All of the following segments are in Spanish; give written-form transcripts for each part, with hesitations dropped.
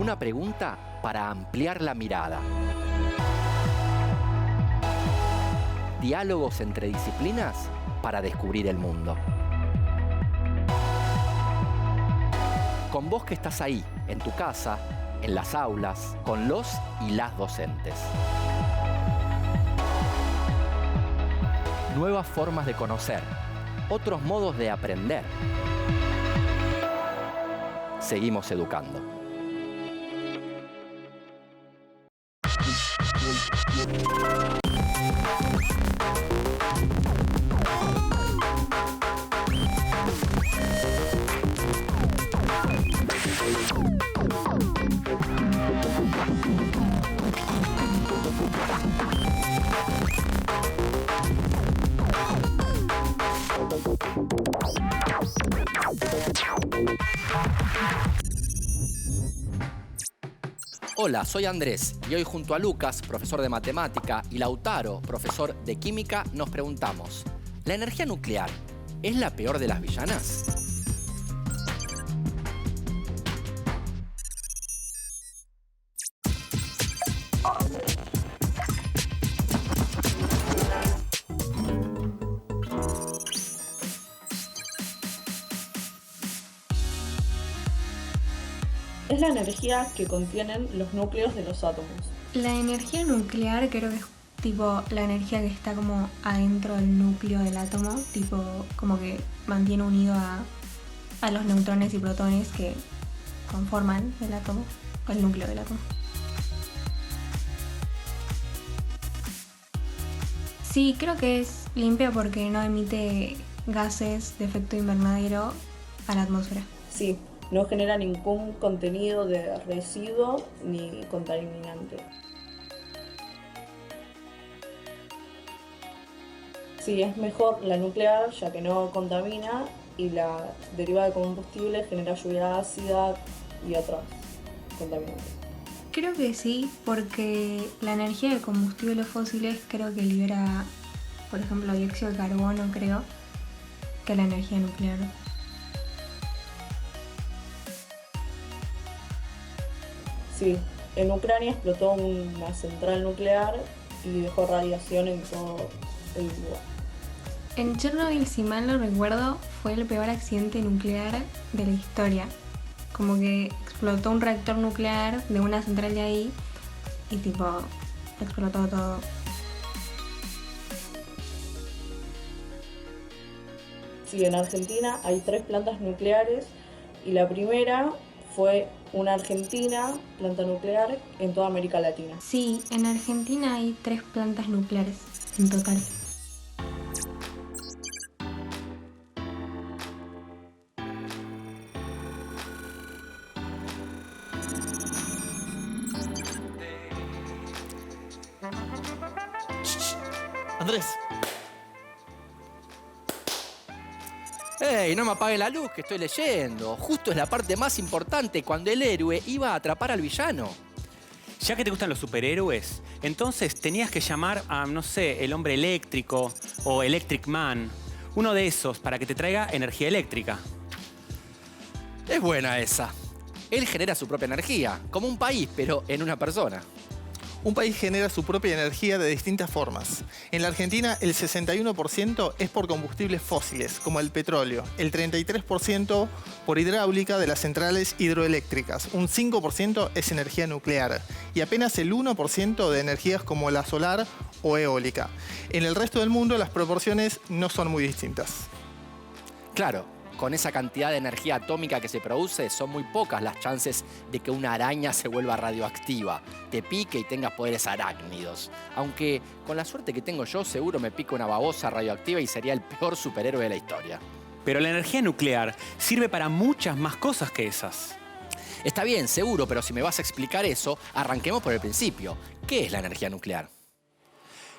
Una pregunta para ampliar la mirada. Diálogos entre disciplinas para descubrir el mundo. Con vos que estás ahí, en tu casa, en las aulas, con los y las docentes. Nuevas formas de conocer, otros modos de aprender. Seguimos educando. Hola, soy Andrés y hoy junto a Lucas, profesor de matemática, y Lautaro, profesor de química, nos preguntamos: ¿la energía nuclear es la peor de las villanas? Es la energía que contienen los núcleos de los átomos. La energía nuclear creo que es tipo la energía que está como adentro del núcleo del átomo, tipo como que mantiene unido a los neutrones y protones que conforman el átomo, el núcleo del átomo. Sí, creo que es limpia porque no emite gases de efecto invernadero a la atmósfera. Sí, no genera ningún contenido de residuo ni contaminante. Sí, es mejor la nuclear ya que no contamina y la derivada de combustible genera lluvia ácida y otros contaminantes. Creo que sí, porque la energía de combustibles fósiles creo que libera, por ejemplo, dióxido de carbono, creo, que la energía nuclear. Sí, en Ucrania explotó una central nuclear y dejó radiación en todo el lugar. En Chernobyl, si mal no recuerdo, fue el peor accidente nuclear de la historia. Como que explotó un reactor nuclear de una central de ahí y tipo explotó todo. Sí, en Argentina hay 3 plantas nucleares y la primera fue una Argentina, planta nuclear, en toda América Latina. Sí, en Argentina hay 3 plantas nucleares en total. Andrés. ¡Ey, no me apague la luz que estoy leyendo! Justo es la parte más importante, cuando el héroe iba a atrapar al villano. Ya que te gustan los superhéroes, entonces tenías que llamar a, no sé, el hombre eléctrico o Electric Man. Uno de esos para que te traiga energía eléctrica. Es buena esa. Él genera su propia energía, como un país, pero en una persona. Un país genera su propia energía de distintas formas. En la Argentina, el 61% es por combustibles fósiles, como el petróleo, el 33% por hidráulica de las centrales hidroeléctricas, un 5% es energía nuclear y apenas el 1% de energías como la solar o eólica. En el resto del mundo, las proporciones no son muy distintas. Claro, con esa cantidad de energía atómica que se produce, son muy pocas las chances de que una araña se vuelva radioactiva, te pique y tengas poderes arácnidos. Aunque, con la suerte que tengo yo, seguro me pica una babosa radioactiva y sería el peor superhéroe de la historia. Pero la energía nuclear sirve para muchas más cosas que esas. Está bien, seguro, pero si me vas a explicar eso, arranquemos por el principio. ¿Qué es la energía nuclear?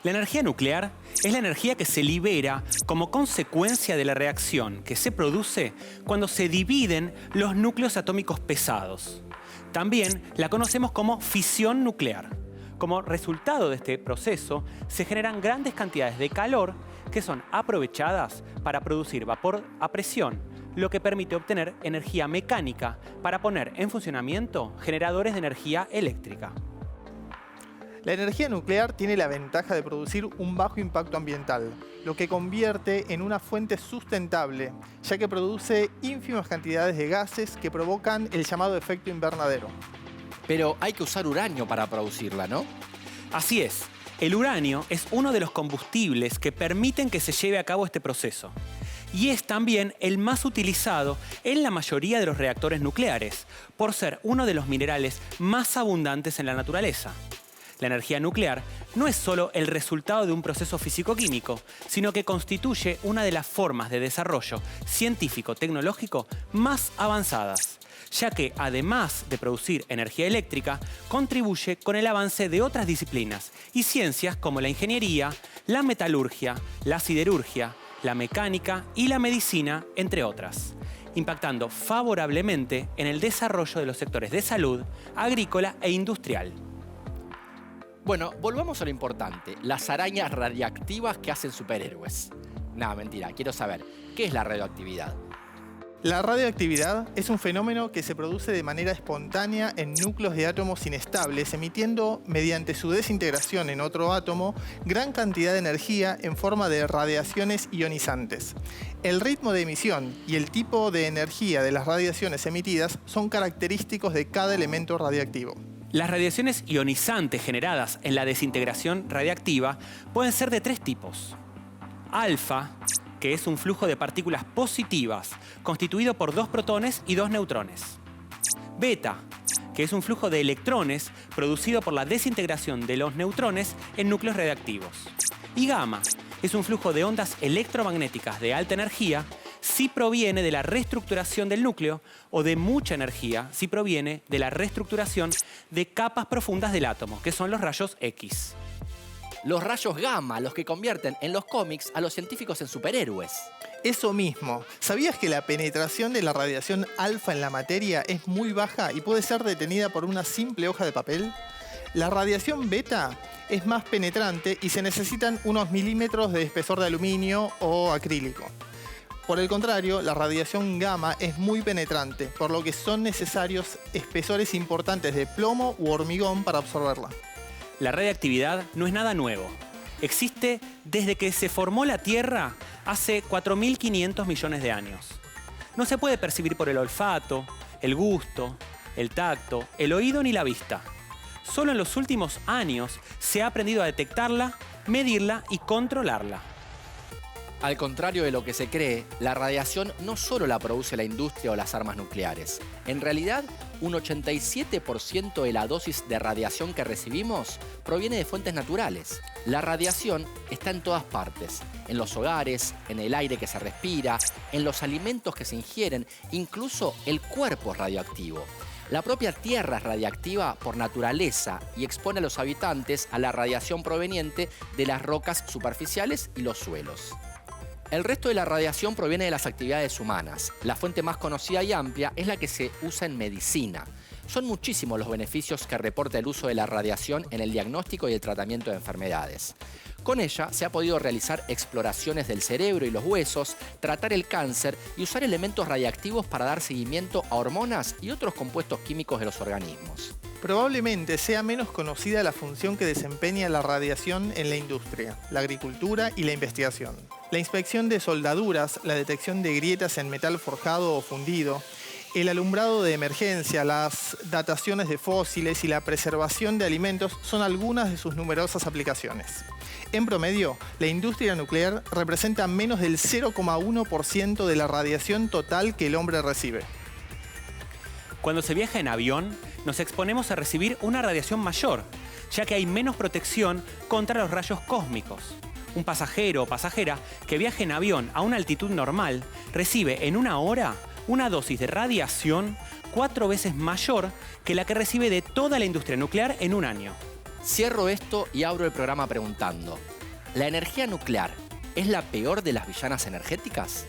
La energía nuclear es la energía que se libera como consecuencia de la reacción que se produce cuando se dividen los núcleos atómicos pesados. También la conocemos como fisión nuclear. Como resultado de este proceso, se generan grandes cantidades de calor que son aprovechadas para producir vapor a presión, lo que permite obtener energía mecánica para poner en funcionamiento generadores de energía eléctrica. La energía nuclear tiene la ventaja de producir un bajo impacto ambiental, lo que convierte en una fuente sustentable, ya que produce ínfimas cantidades de gases que provocan el llamado efecto invernadero. Pero hay que usar uranio para producirla, ¿no? Así es, el uranio es uno de los combustibles que permiten que se lleve a cabo este proceso. Y es también el más utilizado en la mayoría de los reactores nucleares, por ser uno de los minerales más abundantes en la naturaleza. La energía nuclear no es solo el resultado de un proceso físico-químico, sino que constituye una de las formas de desarrollo científico-tecnológico más avanzadas, ya que además de producir energía eléctrica, contribuye con el avance de otras disciplinas y ciencias como la ingeniería, la metalurgia, la siderurgia, la mecánica y la medicina, entre otras, impactando favorablemente en el desarrollo de los sectores de salud, agrícola e industrial. Bueno, volvamos a lo importante, las arañas radiactivas que hacen superhéroes. Nada, mentira, quiero saber, ¿qué es la radioactividad? La radioactividad es un fenómeno que se produce de manera espontánea en núcleos de átomos inestables, emitiendo, mediante su desintegración en otro átomo, gran cantidad de energía en forma de radiaciones ionizantes. El ritmo de emisión y el tipo de energía de las radiaciones emitidas son característicos de cada elemento radiactivo. Las radiaciones ionizantes generadas en la desintegración radiactiva pueden ser de tres tipos. Alfa, que es un flujo de partículas positivas constituido por 2 protones y 2 neutrones. Beta, que es un flujo de electrones producido por la desintegración de los neutrones en núcleos radiactivos. Y gamma, es un flujo de ondas electromagnéticas de alta energía si proviene de la reestructuración del núcleo o de mucha energía si proviene de la reestructuración de capas profundas del átomo, que son los rayos X. Los rayos gamma, los que convierten en los cómics a los científicos en superhéroes. Eso mismo, ¿sabías que la penetración de la radiación alfa en la materia es muy baja y puede ser detenida por una simple hoja de papel? La radiación beta es más penetrante y se necesitan unos milímetros de espesor de aluminio o acrílico. Por el contrario, la radiación gamma es muy penetrante, por lo que son necesarios espesores importantes de plomo u hormigón para absorberla. La radiactividad no es nada nuevo. Existe desde que se formó la Tierra hace 4.500 millones de años. No se puede percibir por el olfato, el gusto, el tacto, el oído ni la vista. Solo en los últimos años se ha aprendido a detectarla, medirla y controlarla. Al contrario de lo que se cree, la radiación no solo la produce la industria o las armas nucleares. En realidad, un 87% de la dosis de radiación que recibimos proviene de fuentes naturales. La radiación está en todas partes, en los hogares, en el aire que se respira, en los alimentos que se ingieren, incluso el cuerpo es radioactivo. La propia Tierra es radiactiva por naturaleza y expone a los habitantes a la radiación proveniente de las rocas superficiales y los suelos. El resto de la radiación proviene de las actividades humanas. La fuente más conocida y amplia es la que se usa en medicina. Son muchísimos los beneficios que reporta el uso de la radiación en el diagnóstico y el tratamiento de enfermedades. Con ella se ha podido realizar exploraciones del cerebro y los huesos, tratar el cáncer y usar elementos radiactivos para dar seguimiento a hormonas y otros compuestos químicos de los organismos. Probablemente sea menos conocida la función que desempeña la radiación en la industria, la agricultura y la investigación. La inspección de soldaduras, la detección de grietas en metal forjado o fundido, el alumbrado de emergencia, las dataciones de fósiles y la preservación de alimentos son algunas de sus numerosas aplicaciones. En promedio, la industria nuclear representa menos del 0,1% de la radiación total que el hombre recibe. Cuando se viaja en avión, nos exponemos a recibir una radiación mayor, ya que hay menos protección contra los rayos cósmicos. Un pasajero o pasajera que viaje en avión a una altitud normal recibe en una hora una dosis de radiación 4 veces mayor que la que recibe de toda la industria nuclear en un año. Cierro esto y abro el programa preguntando, ¿la energía nuclear es la peor de las villanas energéticas?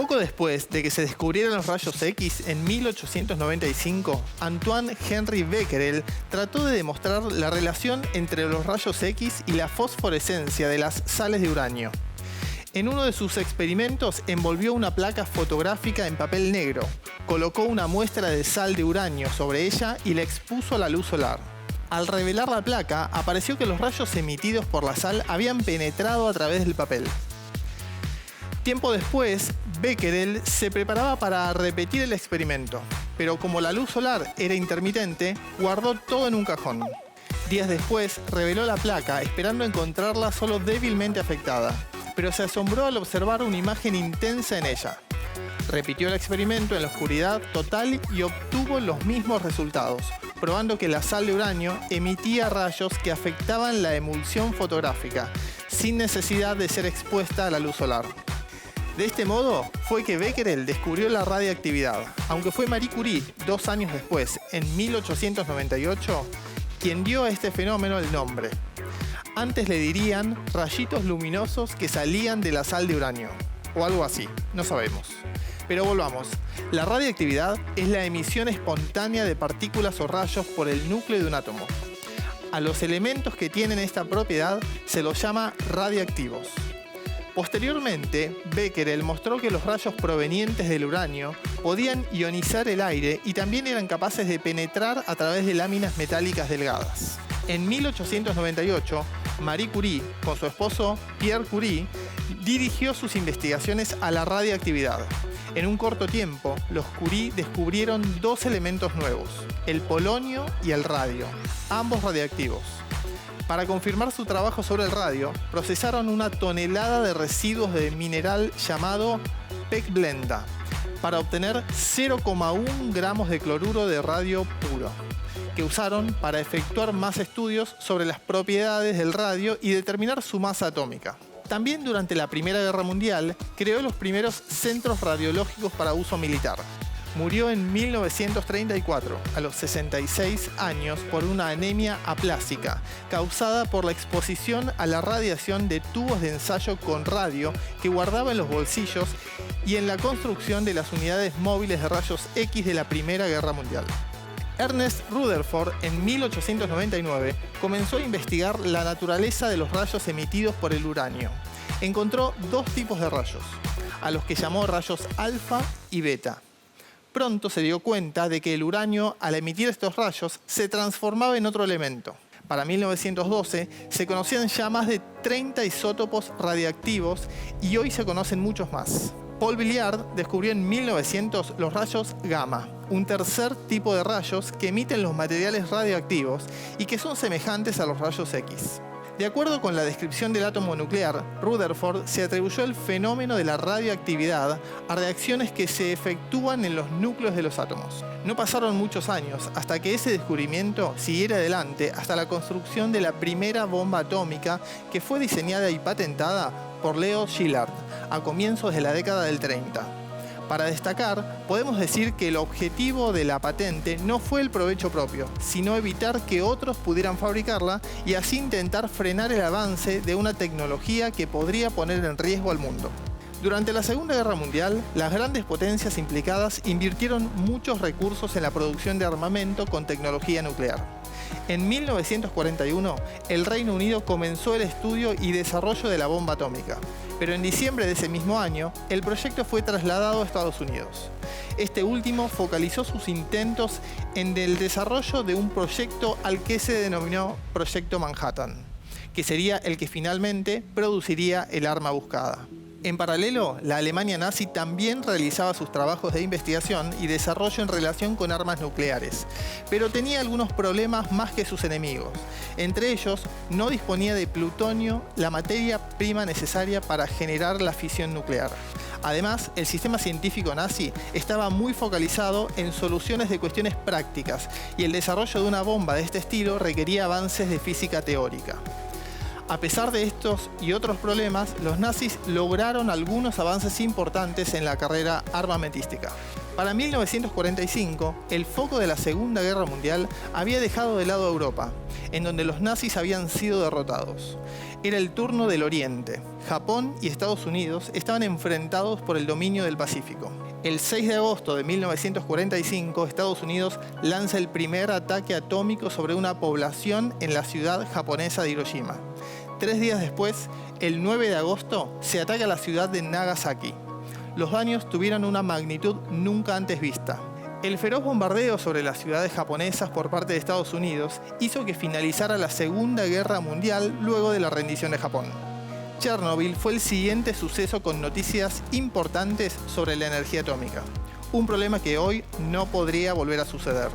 Poco después de que se descubrieran los rayos X, en 1895, Antoine Henri Becquerel trató de demostrar la relación entre los rayos X y la fosforescencia de las sales de uranio. En uno de sus experimentos envolvió una placa fotográfica en papel negro, colocó una muestra de sal de uranio sobre ella y la expuso a la luz solar. Al revelar la placa, apareció que los rayos emitidos por la sal habían penetrado a través del papel. Tiempo después, Becquerel se preparaba para repetir el experimento, pero como la luz solar era intermitente, guardó todo en un cajón. Días después, reveló la placa esperando encontrarla solo débilmente afectada, pero se asombró al observar una imagen intensa en ella. Repitió el experimento en la oscuridad total y obtuvo los mismos resultados, probando que la sal de uranio emitía rayos que afectaban la emulsión fotográfica, sin necesidad de ser expuesta a la luz solar. De este modo, fue que Becquerel descubrió la radiactividad, aunque fue Marie Curie, 2 años después, en 1898, quien dio a este fenómeno el nombre. Antes le dirían rayitos luminosos que salían de la sal de uranio, o algo así, no sabemos. Pero volvamos, la radiactividad es la emisión espontánea de partículas o rayos por el núcleo de un átomo. A los elementos que tienen esta propiedad se los llama radiactivos. Posteriormente, Becquerel mostró que los rayos provenientes del uranio podían ionizar el aire y también eran capaces de penetrar a través de láminas metálicas delgadas. En 1898, Marie Curie, con su esposo Pierre Curie, dirigió sus investigaciones a la radiactividad. En un corto tiempo, los Curie descubrieron 2 elementos nuevos, el polonio y el radio, ambos radiactivos. Para confirmar su trabajo sobre el radio, procesaron 1 tonelada de residuos de mineral llamado pechblenda para obtener 0,1 gramos de cloruro de radio puro, que usaron para efectuar más estudios sobre las propiedades del radio y determinar su masa atómica. También durante la Primera Guerra Mundial creó los primeros centros radiológicos para uso militar. Murió en 1934, a los 66 años, por una anemia aplásica, causada por la exposición a la radiación de tubos de ensayo con radio que guardaba en los bolsillos y en la construcción de las unidades móviles de rayos X de la Primera Guerra Mundial. Ernest Rutherford, en 1899, comenzó a investigar la naturaleza de los rayos emitidos por el uranio. Encontró 2 tipos de rayos, a los que llamó rayos alfa y beta. Pronto se dio cuenta de que el uranio, al emitir estos rayos, se transformaba en otro elemento. Para 1912 se conocían ya más de 30 isótopos radiactivos y hoy se conocen muchos más. Paul Billiard descubrió en 1900 los rayos gamma, un tercer tipo de rayos que emiten los materiales radioactivos y que son semejantes a los rayos X. De acuerdo con la descripción del átomo nuclear, Rutherford se atribuyó el fenómeno de la radioactividad a reacciones que se efectúan en los núcleos de los átomos. No pasaron muchos años hasta que ese descubrimiento siguiera adelante hasta la construcción de la primera bomba atómica que fue diseñada y patentada por Leo Szilard a comienzos de la década del 30. Para destacar, podemos decir que el objetivo de la patente no fue el provecho propio, sino evitar que otros pudieran fabricarla y así intentar frenar el avance de una tecnología que podría poner en riesgo al mundo. Durante la Segunda Guerra Mundial, las grandes potencias implicadas invirtieron muchos recursos en la producción de armamento con tecnología nuclear. En 1941, el Reino Unido comenzó el estudio y desarrollo de la bomba atómica, pero en diciembre de ese mismo año, el proyecto fue trasladado a Estados Unidos. Este último focalizó sus intentos en el desarrollo de un proyecto al que se denominó Proyecto Manhattan, que sería el que finalmente produciría el arma buscada. En paralelo, la Alemania nazi también realizaba sus trabajos de investigación y desarrollo en relación con armas nucleares, pero tenía algunos problemas más que sus enemigos. Entre ellos, no disponía de plutonio, la materia prima necesaria para generar la fisión nuclear. Además, el sistema científico nazi estaba muy focalizado en soluciones de cuestiones prácticas y el desarrollo de una bomba de este estilo requería avances de física teórica. A pesar de estos y otros problemas, los nazis lograron algunos avances importantes en la carrera armamentística. Para 1945, el foco de la Segunda Guerra Mundial había dejado de lado a Europa, en donde los nazis habían sido derrotados. Era el turno del Oriente. Japón y Estados Unidos estaban enfrentados por el dominio del Pacífico. El 6 de agosto de 1945, Estados Unidos lanza el primer ataque atómico sobre una población en la ciudad japonesa de Hiroshima. 3 días después, el 9 de agosto, se ataca la ciudad de Nagasaki. Los daños tuvieron una magnitud nunca antes vista. El feroz bombardeo sobre las ciudades japonesas por parte de Estados Unidos hizo que finalizara la Segunda Guerra Mundial luego de la rendición de Japón. Chernobyl fue el siguiente suceso con noticias importantes sobre la energía atómica, un problema que hoy no podría volver a suceder.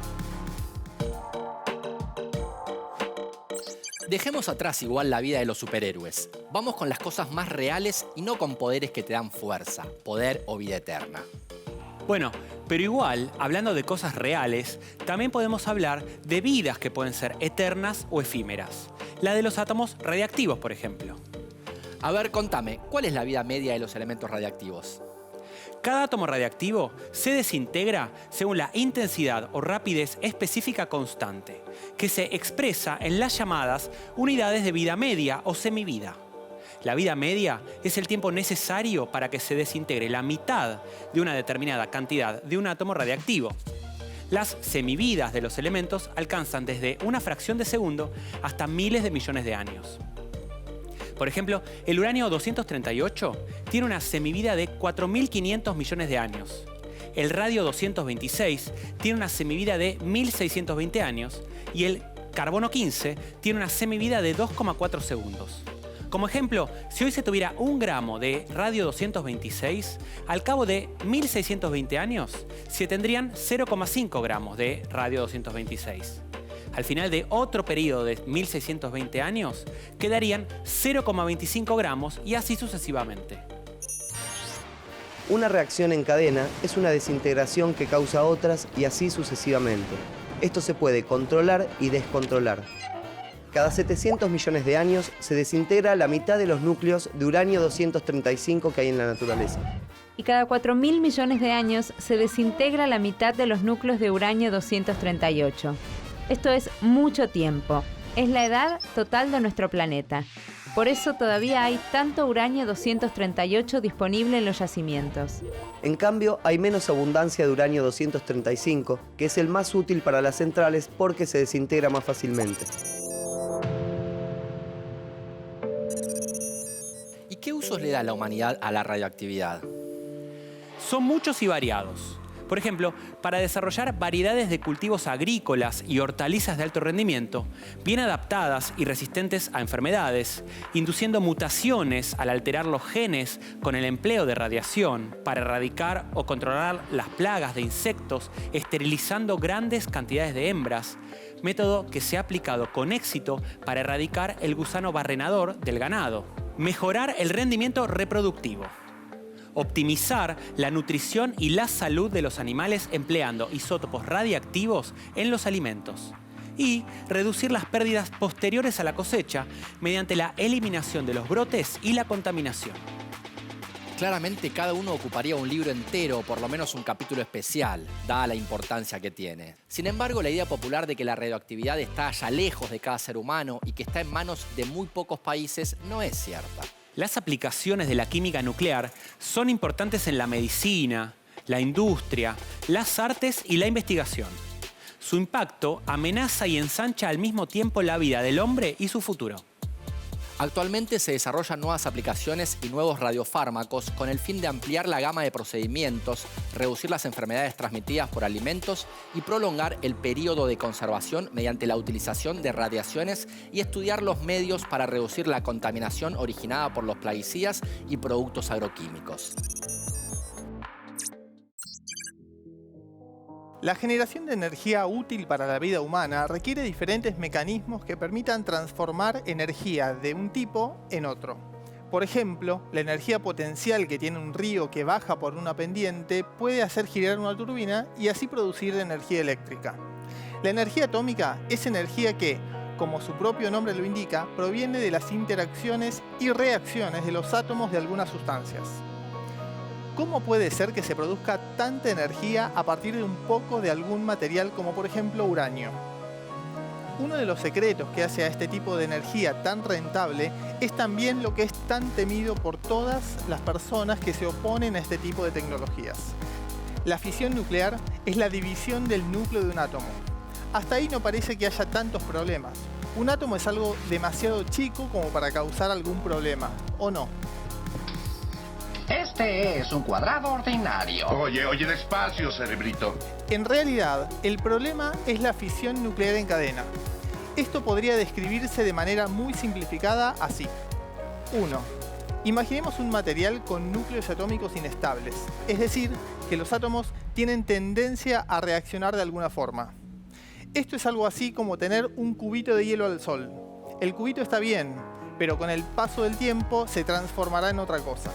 Dejemos atrás igual la vida de los superhéroes. Vamos con las cosas más reales y no con poderes que te dan fuerza, poder o vida eterna. Bueno, pero igual, hablando de cosas reales, también podemos hablar de vidas que pueden ser eternas o efímeras. La de los átomos radiactivos, por ejemplo. A ver, contame, ¿cuál es la vida media de los elementos radiactivos? Cada átomo radiactivo se desintegra según la intensidad o rapidez específica constante, que se expresa en las llamadas unidades de vida media o semivida. La vida media es el tiempo necesario para que se desintegre la mitad de una determinada cantidad de un átomo radiactivo. Las semividas de los elementos alcanzan desde una fracción de segundo hasta miles de millones de años. Por ejemplo, el uranio 238 tiene una semivida de 4.500 millones de años. El radio 226 tiene una semivida de 1.620 años y el carbono 15 tiene una semivida de 2,4 segundos. Como ejemplo, si hoy se tuviera 1 gramo de radio 226, al cabo de 1.620 años se tendrían 0,5 gramos de radio 226. Al final de otro periodo de 1.620 años, quedarían 0,25 gramos y así sucesivamente. Una reacción en cadena es una desintegración que causa otras y así sucesivamente. Esto se puede controlar y descontrolar. Cada 700 millones de años se desintegra la mitad de los núcleos de uranio 235 que hay en la naturaleza. Y cada 4.000 millones de años se desintegra la mitad de los núcleos de uranio 238. Esto es mucho tiempo. Es la edad total de nuestro planeta. Por eso todavía hay tanto uranio 238 disponible en los yacimientos. En cambio, hay menos abundancia de uranio 235, que es el más útil para las centrales porque se desintegra más fácilmente. ¿Y qué usos le da la humanidad a la radioactividad? Son muchos y variados. Por ejemplo, para desarrollar variedades de cultivos agrícolas y hortalizas de alto rendimiento, bien adaptadas y resistentes a enfermedades, induciendo mutaciones al alterar los genes con el empleo de radiación para erradicar o controlar las plagas de insectos, esterilizando grandes cantidades de hembras, método que se ha aplicado con éxito para erradicar el gusano barrenador del ganado. Mejorar el rendimiento reproductivo. Optimizar la nutrición y la salud de los animales empleando isótopos radiactivos en los alimentos. Y reducir las pérdidas posteriores a la cosecha mediante la eliminación de los brotes y la contaminación. Claramente cada uno ocuparía un libro entero o por lo menos un capítulo especial, dada la importancia que tiene. Sin embargo, la idea popular de que la radioactividad está allá lejos de cada ser humano y que está en manos de muy pocos países no es cierta. Las aplicaciones de la química nuclear son importantes en la medicina, la industria, las artes y la investigación. Su impacto amenaza y ensancha al mismo tiempo la vida del hombre y su futuro. Actualmente se desarrollan nuevas aplicaciones y nuevos radiofármacos con el fin de ampliar la gama de procedimientos, reducir las enfermedades transmitidas por alimentos y prolongar el periodo de conservación mediante la utilización de radiaciones y estudiar los medios para reducir la contaminación originada por los plaguicidas y productos agroquímicos. La generación de energía útil para la vida humana requiere diferentes mecanismos que permitan transformar energía de un tipo en otro. Por ejemplo, la energía potencial que tiene un río que baja por una pendiente puede hacer girar una turbina y así producir energía eléctrica. La energía atómica es energía que, como su propio nombre lo indica, proviene de las interacciones y reacciones de los átomos de algunas sustancias. ¿Cómo puede ser que se produzca tanta energía a partir de un poco de algún material como por ejemplo uranio? Uno de los secretos que hace a este tipo de energía tan rentable es también lo que es tan temido por todas las personas que se oponen a este tipo de tecnologías. La fisión nuclear es la división del núcleo de un átomo. Hasta ahí no parece que haya tantos problemas. Un átomo es algo demasiado chico como para causar algún problema, ¿o no? Este es un cuadrado ordinario. Oye, despacio, cerebrito. En realidad, el problema es la fisión nuclear en cadena. Esto podría describirse de manera muy simplificada así. 1. Imaginemos un material con núcleos atómicos inestables, es decir, que los átomos tienen tendencia a reaccionar de alguna forma. Esto es algo así como tener un cubito de hielo al sol. El cubito está bien, pero con el paso del tiempo se transformará en otra cosa.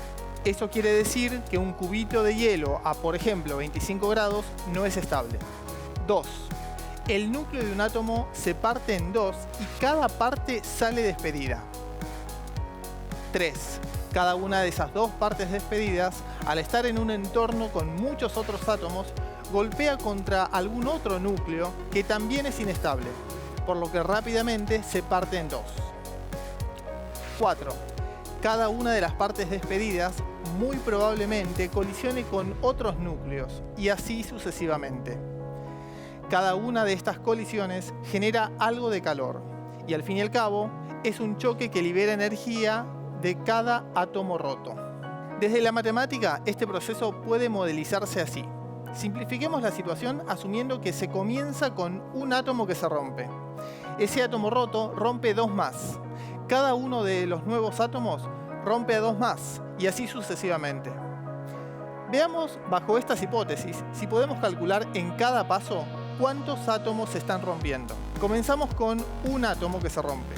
Eso quiere decir que un cubito de hielo a, por ejemplo, 25 grados no es estable. 2. El núcleo de un átomo se parte en dos y cada parte sale despedida. 3. Cada una de esas dos partes despedidas, al estar en un entorno con muchos otros átomos, golpea contra algún otro núcleo que también es inestable, por lo que rápidamente se parte en dos. 4. Cada una de las partes despedidas muy probablemente colisione con otros núcleos y así sucesivamente. Cada una de estas colisiones genera algo de calor y al fin y al cabo es un choque que libera energía de cada átomo roto. Desde la matemática este proceso puede modelizarse así. Simplifiquemos la situación asumiendo que se comienza con un átomo que se rompe. Ese átomo roto rompe dos más. Cada uno de los nuevos átomos rompe a dos más y así sucesivamente. Veamos bajo estas hipótesis si podemos calcular en cada paso cuántos átomos se están rompiendo. Comenzamos con un átomo que se rompe.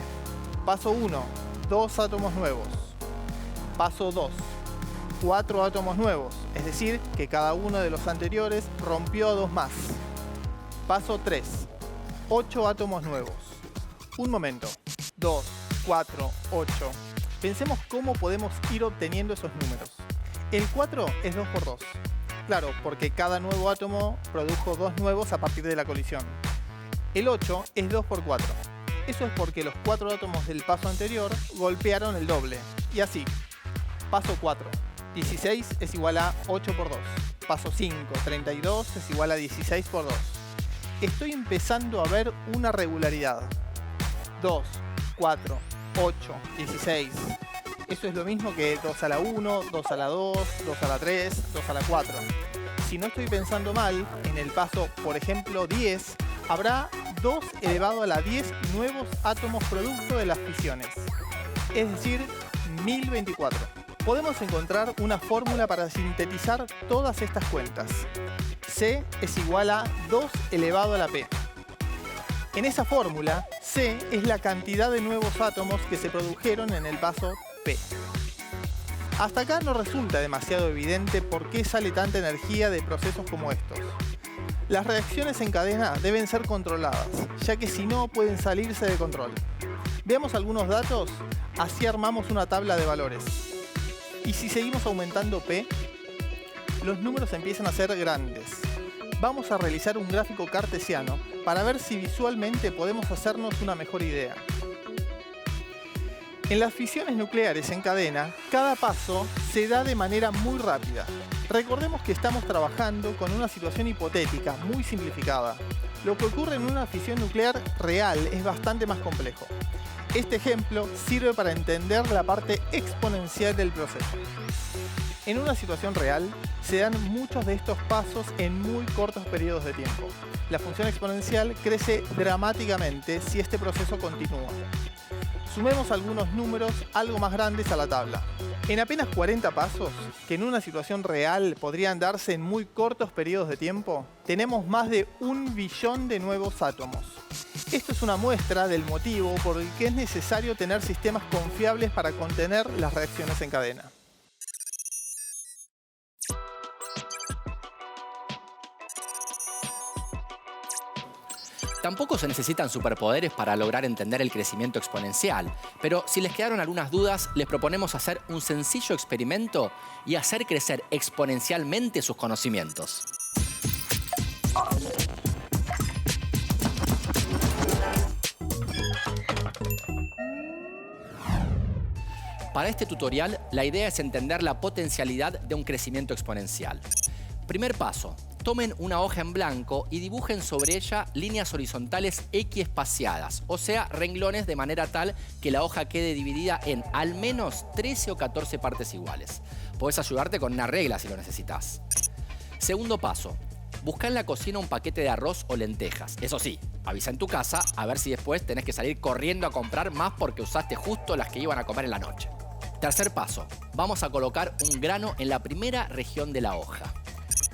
Paso 1, 2 átomos nuevos. Paso 2, 4 átomos nuevos, es decir, que cada uno de los anteriores rompió a dos más. Paso 3, 8 átomos nuevos. Un momento, 2, 4, 8. Pensemos cómo podemos ir obteniendo esos números. El 4 es 2 por 2. Claro, porque cada nuevo átomo produjo dos nuevos a partir de la colisión. El 8 es 2 por 4. Eso es porque los 4 átomos del paso anterior golpearon el doble. Y así. Paso 4. 16 es igual a 8 por 2. Paso 5. 32 es igual a 16 por 2. Estoy empezando a ver una regularidad. 2, 4, 8, 16. Eso es lo mismo que 2 a la 1, 2 a la 2, 2 a la 3, 2 a la 4. Si no estoy pensando mal, en el paso, por ejemplo, 10, habrá 2 elevado a la 10 nuevos átomos producto de las fisiones. Es decir, 1024. Podemos encontrar una fórmula para sintetizar todas estas cuentas. C es igual a 2 elevado a la P. En esa fórmula, C es la cantidad de nuevos átomos que se produjeron en el paso P. Hasta acá no resulta demasiado evidente por qué sale tanta energía de procesos como estos. Las reacciones en cadena deben ser controladas, ya que si no pueden salirse de control. Veamos algunos datos, así armamos una tabla de valores. Y si seguimos aumentando P, los números empiezan a ser grandes. Vamos a realizar un gráfico cartesiano para ver si visualmente podemos hacernos una mejor idea. En las fisiones nucleares en cadena, cada paso se da de manera muy rápida. Recordemos que estamos trabajando con una situación hipotética muy simplificada. Lo que ocurre en una fisión nuclear real es bastante más complejo. Este ejemplo sirve para entender la parte exponencial del proceso. En una situación real, se dan muchos de estos pasos en muy cortos periodos de tiempo. La función exponencial crece dramáticamente si este proceso continúa. Sumemos algunos números algo más grandes a la tabla. En apenas 40 pasos, que en una situación real podrían darse en muy cortos periodos de tiempo, tenemos más de 1 billón de nuevos átomos. Esto es una muestra del motivo por el que es necesario tener sistemas confiables para contener las reacciones en cadena. Tampoco se necesitan superpoderes para lograr entender el crecimiento exponencial, pero si les quedaron algunas dudas, les proponemos hacer un sencillo experimento y hacer crecer exponencialmente sus conocimientos. Para este tutorial, la idea es entender la potencialidad de un crecimiento exponencial. Primer paso. Tomen una hoja en blanco y dibujen sobre ella líneas horizontales equiespaciadas, o sea, renglones de manera tal que la hoja quede dividida en al menos 13 o 14 partes iguales. Podés ayudarte con una regla si lo necesitas. Segundo paso. Busca en la cocina un paquete de arroz o lentejas. Eso sí, avisa en tu casa a ver si después tenés que salir corriendo a comprar más porque usaste justo las que iban a comer en la noche. Tercer paso. Vamos a colocar un grano en la primera región de la hoja.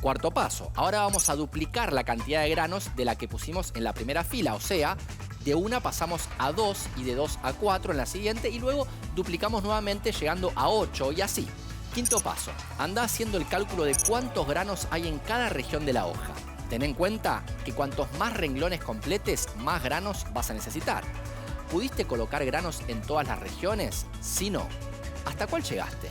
Cuarto paso, ahora vamos a duplicar la cantidad de granos de la que pusimos en la primera fila, o sea, de una pasamos a 2 y de 2 a 4 en la siguiente y luego duplicamos nuevamente llegando a 8 y así. Quinto paso, anda haciendo el cálculo de cuántos granos hay en cada región de la hoja. Ten en cuenta que cuantos más renglones completes, más granos vas a necesitar. ¿Pudiste colocar granos en todas las regiones? Si no, ¿hasta cuál llegaste?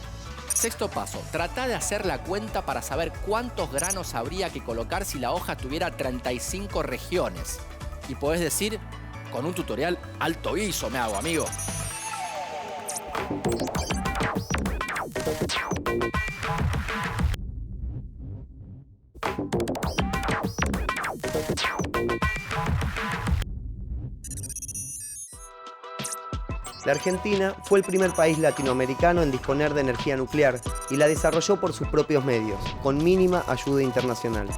Sexto paso, trata de hacer la cuenta para saber cuántos granos habría que colocar si la hoja tuviera 35 regiones. Y podés decir, con un tutorial alto guiso me hago, amigo. La Argentina fue el primer país latinoamericano en disponer de energía nuclear y la desarrolló por sus propios medios, con mínima ayuda internacional.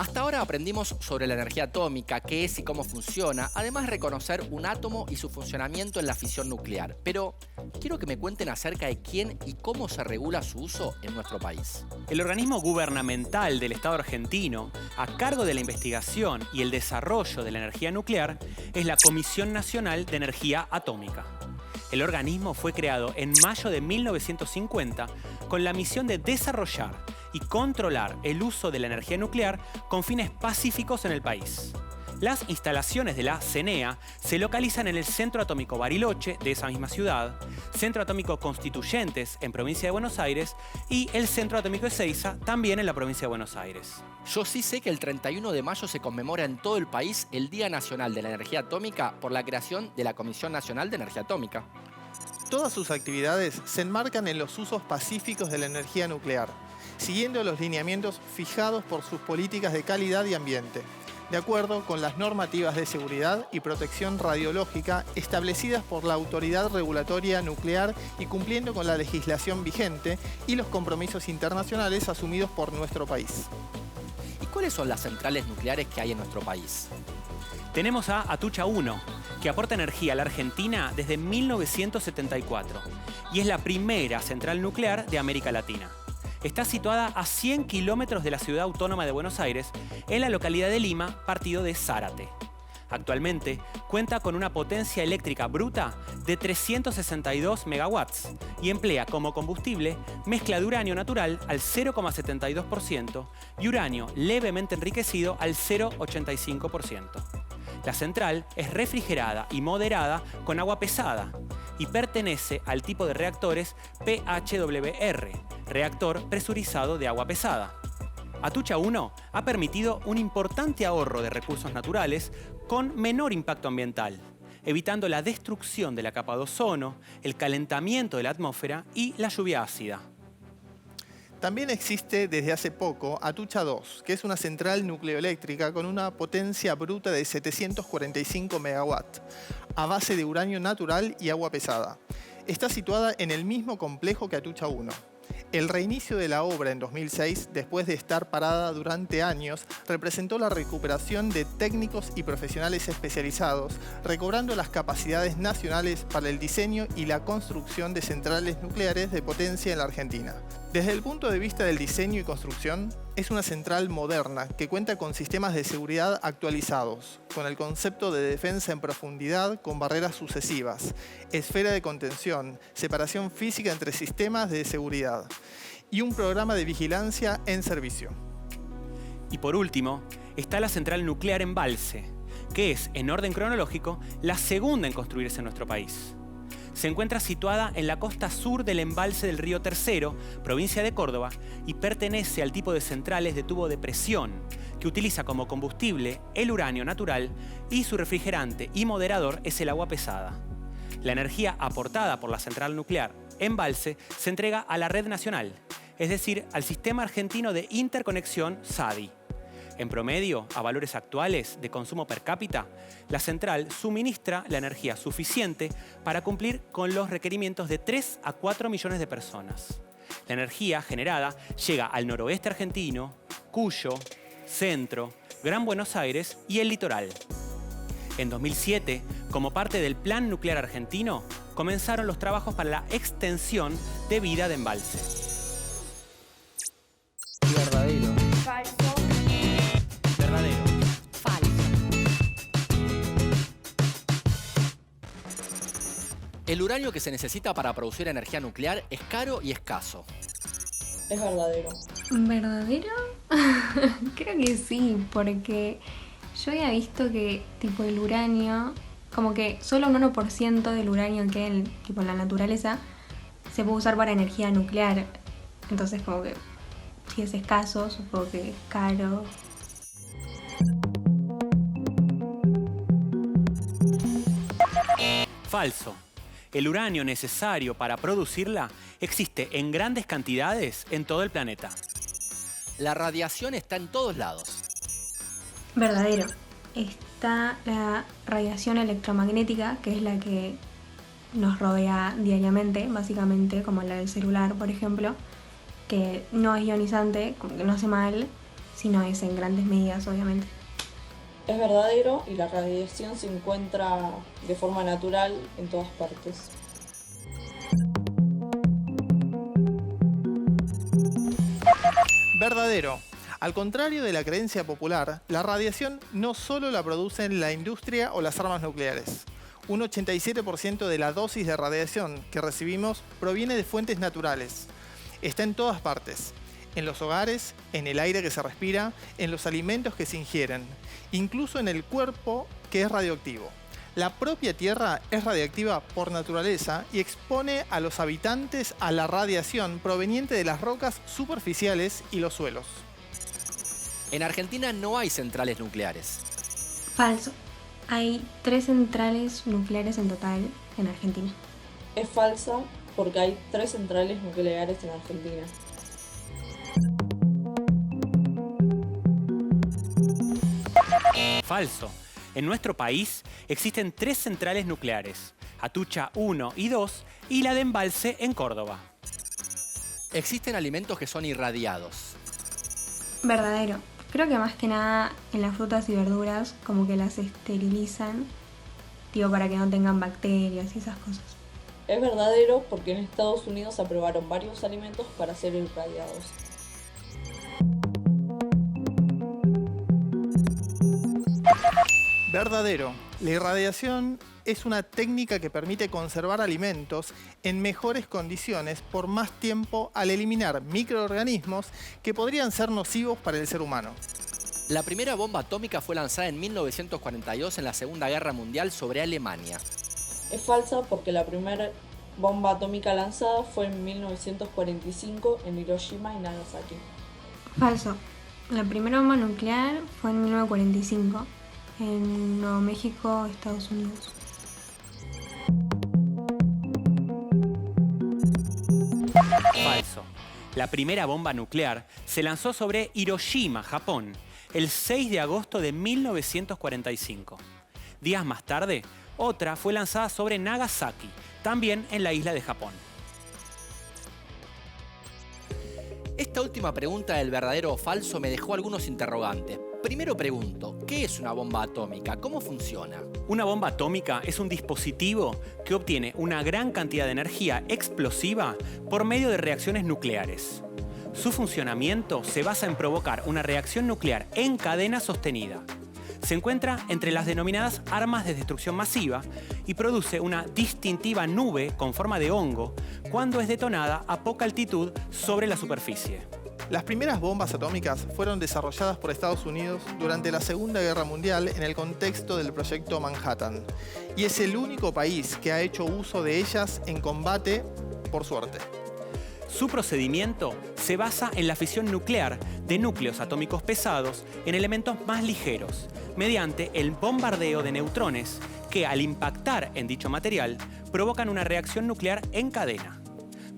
Hasta ahora aprendimos sobre la energía atómica, qué es y cómo funciona, además de reconocer un átomo y su funcionamiento en la fisión nuclear. Pero quiero que me cuenten acerca de quién y cómo se regula su uso en nuestro país. El organismo gubernamental del Estado argentino, a cargo de la investigación y el desarrollo de la energía nuclear, es la Comisión Nacional de Energía Atómica. El organismo fue creado en mayo de 1950 con la misión de desarrollar y controlar el uso de la energía nuclear con fines pacíficos en el país. Las instalaciones de la CENEA se localizan en el Centro Atómico Bariloche, de esa misma ciudad, Centro Atómico Constituyentes, en Provincia de Buenos Aires, y el Centro Atómico Ezeiza, también en la Provincia de Buenos Aires. Yo sí sé que el 31 de mayo se conmemora en todo el país el Día Nacional de la Energía Atómica por la creación de la Comisión Nacional de Energía Atómica. Todas sus actividades se enmarcan en los usos pacíficos de la energía nuclear, siguiendo los lineamientos fijados por sus políticas de calidad y ambiente, de acuerdo con las normativas de seguridad y protección radiológica establecidas por la Autoridad Regulatoria Nuclear y cumpliendo con la legislación vigente y los compromisos internacionales asumidos por nuestro país. ¿Y cuáles son las centrales nucleares que hay en nuestro país? Tenemos a Atucha 1, que aporta energía a la Argentina desde 1974 y es la primera central nuclear de América Latina. Está situada a 100 kilómetros de la ciudad autónoma de Buenos Aires, en la localidad de Lima, partido de Zárate. Actualmente cuenta con una potencia eléctrica bruta de 362 megawatts y emplea como combustible mezcla de uranio natural al 0,72% y uranio levemente enriquecido al 0,85%. La central es refrigerada y moderada con agua pesada y pertenece al tipo de reactores PHWR, reactor presurizado de agua pesada. Atucha 1 ha permitido un importante ahorro de recursos naturales con menor impacto ambiental, evitando la destrucción de la capa de ozono, el calentamiento de la atmósfera y la lluvia ácida. También existe desde hace poco Atucha 2, que es una central nucleoeléctrica con una potencia bruta de 745 megawatts, a base de uranio natural y agua pesada. Está situada en el mismo complejo que Atucha 1. El reinicio de la obra en 2006, después de estar parada durante años, representó la recuperación de técnicos y profesionales especializados, recobrando las capacidades nacionales para el diseño y la construcción de centrales nucleares de potencia en la Argentina. Desde el punto de vista del diseño y construcción, es una central moderna que cuenta con sistemas de seguridad actualizados, con el concepto de defensa en profundidad con barreras sucesivas, esfera de contención, separación física entre sistemas de seguridad y un programa de vigilancia en servicio. Y por último, está la central nuclear Embalse, que es, en orden cronológico, la segunda en construirse en nuestro país. Se encuentra situada en la costa sur del embalse del río Tercero, provincia de Córdoba, y pertenece al tipo de centrales de tubo de presión, que utiliza como combustible el uranio natural y su refrigerante y moderador es el agua pesada. La energía aportada por la central nuclear Embalse se entrega a la red nacional, es decir, al Sistema Argentino de Interconexión SADI. En promedio, a valores actuales de consumo per cápita, la central suministra la energía suficiente para cumplir con los requerimientos de 3 a 4 millones de personas. La energía generada llega al noroeste argentino, Cuyo, Centro, Gran Buenos Aires y el litoral. En 2007, como parte del Plan Nuclear Argentino, comenzaron los trabajos para la extensión de vida de Embalse. Verdadero. Falso. Verdadero. El uranio que se necesita para producir energía nuclear es caro y escaso. Es verdadero. ¿Verdadero? Creo que sí, porque yo había visto que tipo el uranio, como que solo un 1% del uranio que hay tipo en la naturaleza se puede usar para energía nuclear. Entonces como que si es escaso, supongo que es caro. Falso. El uranio necesario para producirla existe en grandes cantidades en todo el planeta. La radiación está en todos lados. Verdadero. Está la radiación electromagnética, que es la que nos rodea diariamente, básicamente, como la del celular, por ejemplo, que no es ionizante, como que no hace mal, sino es en grandes medidas, obviamente. Es verdadero y la radiación se encuentra de forma natural en todas partes. Verdadero. Al contrario de la creencia popular, la radiación no solo la producen la industria o las armas nucleares. Un 87% de la dosis de radiación que recibimos proviene de fuentes naturales. Está en todas partes. En los hogares, en el aire que se respira, en los alimentos que se ingieren, incluso en el cuerpo que es radioactivo. La propia Tierra es radiactiva por naturaleza y expone a los habitantes a la radiación proveniente de las rocas superficiales y los suelos. En Argentina no hay centrales nucleares. Falso. Hay 3 centrales nucleares en total en Argentina. Es falsa porque hay 3 centrales nucleares en Argentina. Falso. En nuestro país existen 3 centrales nucleares, Atucha 1 y 2 y la de Embalse en Córdoba. Existen alimentos que son irradiados. Verdadero. Creo que más que nada en las frutas y verduras como que las esterilizan, digo, para que no tengan bacterias y esas cosas. Es verdadero porque en Estados Unidos aprobaron varios alimentos para ser irradiados. Verdadero. La irradiación es una técnica que permite conservar alimentos en mejores condiciones por más tiempo al eliminar microorganismos que podrían ser nocivos para el ser humano. La primera bomba atómica fue lanzada en 1942 en la Segunda Guerra Mundial sobre Alemania. Es falsa porque la primera bomba atómica lanzada fue en 1945 en Hiroshima y Nagasaki. Falso. La primera bomba nuclear fue en 1945 en Nuevo México, Estados Unidos. Falso. La primera bomba nuclear se lanzó sobre Hiroshima, Japón, el 6 de agosto de 1945. Días más tarde, otra fue lanzada sobre Nagasaki, también en la isla de Japón. Esta última pregunta del verdadero o falso me dejó algunos interrogantes. Primero pregunto, ¿qué es una bomba atómica? ¿Cómo funciona? Una bomba atómica es un dispositivo que obtiene una gran cantidad de energía explosiva por medio de reacciones nucleares. Su funcionamiento se basa en provocar una reacción nuclear en cadena sostenida. Se encuentra entre las denominadas armas de destrucción masiva y produce una distintiva nube con forma de hongo cuando es detonada a poca altitud sobre la superficie. Las primeras bombas atómicas fueron desarrolladas por Estados Unidos durante la Segunda Guerra Mundial en el contexto del Proyecto Manhattan, y es el único país que ha hecho uso de ellas en combate, por suerte. Su procedimiento se basa en la fisión nuclear de núcleos atómicos pesados en elementos más ligeros, mediante el bombardeo de neutrones que, al impactar en dicho material, provocan una reacción nuclear en cadena.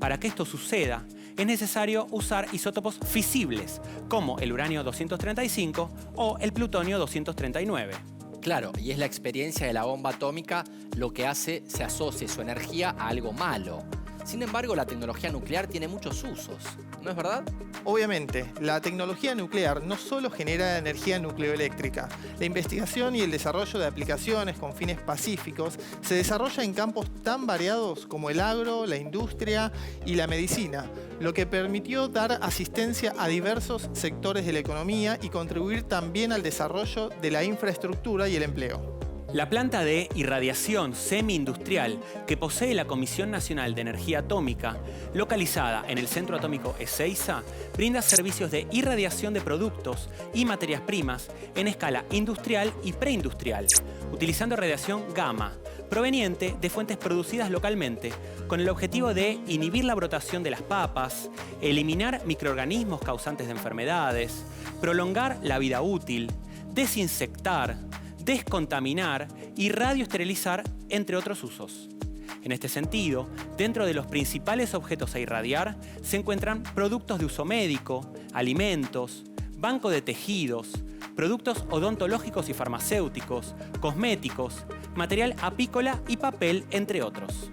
Para que esto suceda, es necesario usar isótopos fisibles, como el uranio 235 o el plutonio 239. Claro, y es la experiencia de la bomba atómica lo que hace se asocie su energía a algo malo. Sin embargo, la tecnología nuclear tiene muchos usos, ¿no es verdad? Obviamente, la tecnología nuclear no solo genera energía nucleoeléctrica. La investigación y el desarrollo de aplicaciones con fines pacíficos se desarrolla en campos tan variados como el agro, la industria y la medicina, lo que permitió dar asistencia a diversos sectores de la economía y contribuir también al desarrollo de la infraestructura y el empleo. La planta de irradiación semi-industrial que posee la Comisión Nacional de Energía Atómica, localizada en el Centro Atómico Ezeiza, brinda servicios de irradiación de productos y materias primas en escala industrial y preindustrial, utilizando radiación gamma, proveniente de fuentes producidas localmente, con el objetivo de inhibir la brotación de las papas, eliminar microorganismos causantes de enfermedades, prolongar la vida útil, desinsectar, descontaminar y radioesterilizar, entre otros usos. En este sentido, dentro de los principales objetos a irradiar se encuentran productos de uso médico, alimentos, banco de tejidos, productos odontológicos y farmacéuticos, cosméticos, material apícola y papel, entre otros.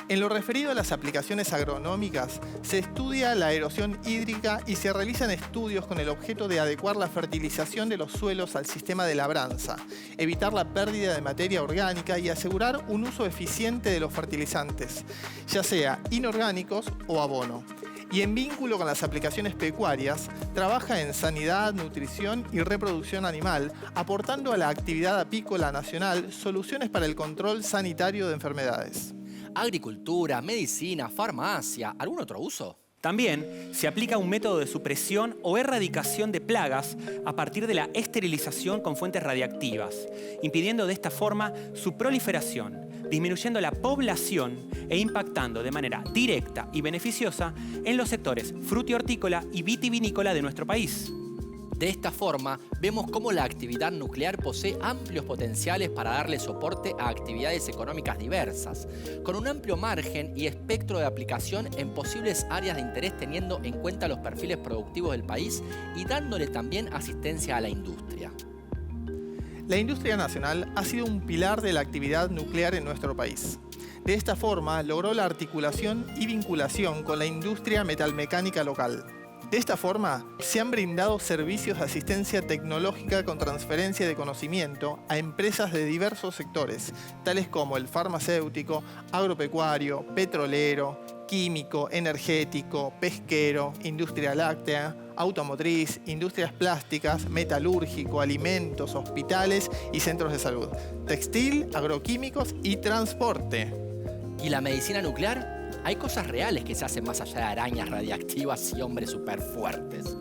En lo referido a las aplicaciones agronómicas, se estudia la erosión hídrica y se realizan estudios con el objeto de adecuar la fertilización de los suelos al sistema de labranza, evitar la pérdida de materia orgánica y asegurar un uso eficiente de los fertilizantes, ya sea inorgánicos o abono. Y en vínculo con las aplicaciones pecuarias, trabaja en sanidad, nutrición y reproducción animal, aportando a la actividad apícola nacional soluciones para el control sanitario de enfermedades. Agricultura, medicina, farmacia, ¿algún otro uso? También se aplica un método de supresión o erradicación de plagas a partir de la esterilización con fuentes radiactivas, impidiendo de esta forma su proliferación, disminuyendo la población e impactando de manera directa y beneficiosa en los sectores frutihortícola y vitivinícola de nuestro país. De esta forma, vemos cómo la actividad nuclear posee amplios potenciales para darle soporte a actividades económicas diversas, con un amplio margen y espectro de aplicación en posibles áreas de interés teniendo en cuenta los perfiles productivos del país y dándole también asistencia a la industria. La industria nacional ha sido un pilar de la actividad nuclear en nuestro país. De esta forma, logró la articulación y vinculación con la industria metalmecánica local. De esta forma, se han brindado servicios de asistencia tecnológica con transferencia de conocimiento a empresas de diversos sectores, tales como el farmacéutico, agropecuario, petrolero, químico, energético, pesquero, industria láctea, automotriz, industrias plásticas, metalúrgico, alimentos, hospitales y centros de salud, textil, agroquímicos y transporte. ¿Y la medicina nuclear? Hay cosas reales que se hacen más allá de arañas radiactivas y hombres superfuertes.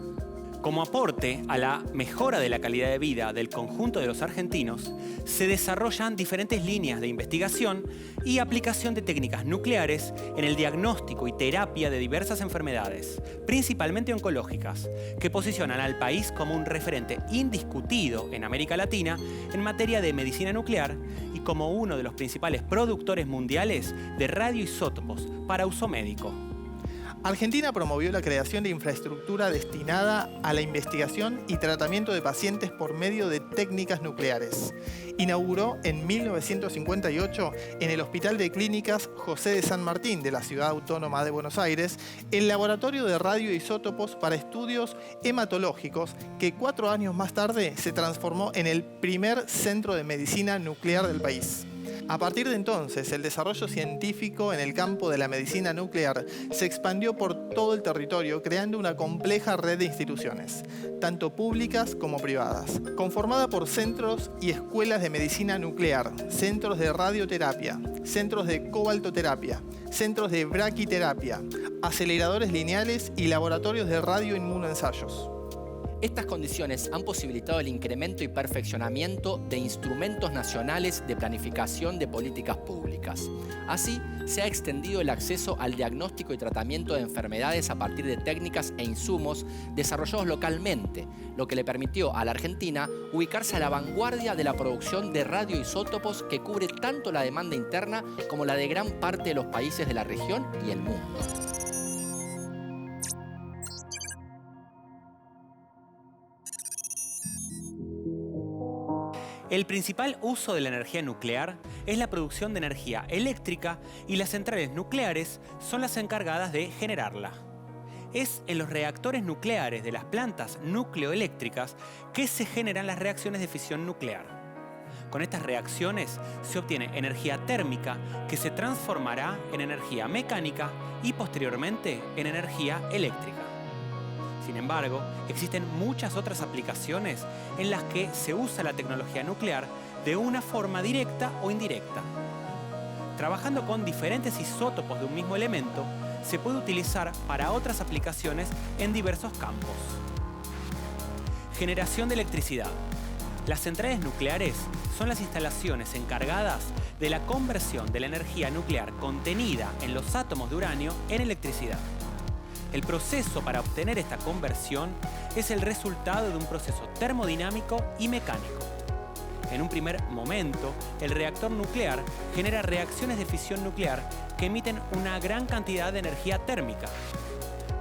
Como aporte a la mejora de la calidad de vida del conjunto de los argentinos, se desarrollan diferentes líneas de investigación y aplicación de técnicas nucleares en el diagnóstico y terapia de diversas enfermedades, principalmente oncológicas, que posicionan al país como un referente indiscutido en América Latina en materia de medicina nuclear y como uno de los principales productores mundiales de radioisótopos para uso médico. Argentina promovió la creación de infraestructura destinada a la investigación y tratamiento de pacientes por medio de técnicas nucleares. Inauguró en 1958 en el Hospital de Clínicas José de San Martín de la Ciudad Autónoma de Buenos Aires el laboratorio de radioisótopos para estudios hematológicos que 4 años más tarde se transformó en el primer centro de medicina nuclear del país. A partir de entonces, el desarrollo científico en el campo de la medicina nuclear se expandió por todo el territorio, creando una compleja red de instituciones, tanto públicas como privadas, conformada por centros y escuelas de medicina nuclear, centros de radioterapia, centros de cobaltoterapia, centros de braquiterapia, aceleradores lineales y laboratorios de radioinmunoensayos. Estas condiciones han posibilitado el incremento y perfeccionamiento de instrumentos nacionales de planificación de políticas públicas. Así, se ha extendido el acceso al diagnóstico y tratamiento de enfermedades a partir de técnicas e insumos desarrollados localmente, lo que le permitió a la Argentina ubicarse a la vanguardia de la producción de radioisótopos que cubre tanto la demanda interna como la de gran parte de los países de la región y el mundo. El principal uso de la energía nuclear es la producción de energía eléctrica y las centrales nucleares son las encargadas de generarla. Es en los reactores nucleares de las plantas nucleoeléctricas que se generan las reacciones de fisión nuclear. Con estas reacciones se obtiene energía térmica que se transformará en energía mecánica y posteriormente en energía eléctrica. Sin embargo, existen muchas otras aplicaciones en las que se usa la tecnología nuclear de una forma directa o indirecta. Trabajando con diferentes isótopos de un mismo elemento, se puede utilizar para otras aplicaciones en diversos campos. Generación de electricidad. Las centrales nucleares son las instalaciones encargadas de la conversión de la energía nuclear contenida en los átomos de uranio en electricidad. El proceso para obtener esta conversión es el resultado de un proceso termodinámico y mecánico. En un primer momento, el reactor nuclear genera reacciones de fisión nuclear que emiten una gran cantidad de energía térmica.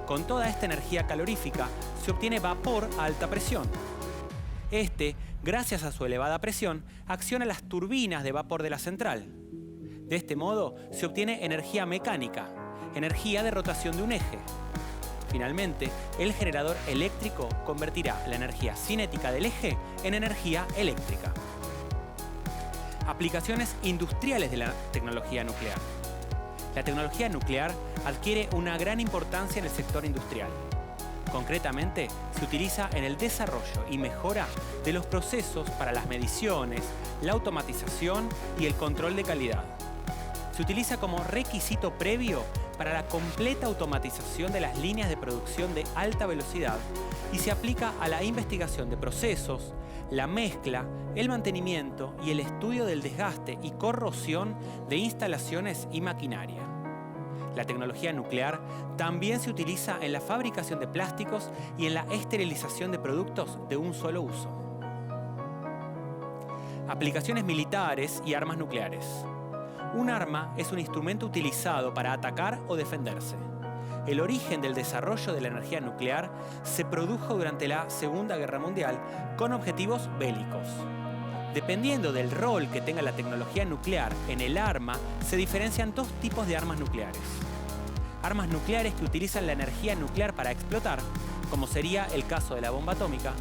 Con toda esta energía calorífica se obtiene vapor a alta presión. Este, gracias a su elevada presión, acciona las turbinas de vapor de la central. De este modo, se obtiene energía mecánica, energía de rotación de un eje. Finalmente, el generador eléctrico convertirá la energía cinética del eje en energía eléctrica. Aplicaciones industriales de la tecnología nuclear. La tecnología nuclear adquiere una gran importancia en el sector industrial. Concretamente, se utiliza en el desarrollo y mejora de los procesos para las mediciones, la automatización y el control de calidad. Se utiliza como requisito previo para la completa automatización de las líneas de producción de alta velocidad y se aplica a la investigación de procesos, la mezcla, el mantenimiento y el estudio del desgaste y corrosión de instalaciones y maquinaria. La tecnología nuclear también se utiliza en la fabricación de plásticos y en la esterilización de productos de un solo uso. Aplicaciones militares y armas nucleares. Un arma es un instrumento utilizado para atacar o defenderse. El origen del desarrollo de la energía nuclear se produjo durante la Segunda Guerra Mundial con objetivos bélicos. Dependiendo del rol que tenga la tecnología nuclear en el arma, se diferencian dos tipos de armas nucleares. Armas nucleares que utilizan la energía nuclear para explotar, como sería el caso de la bomba atómica,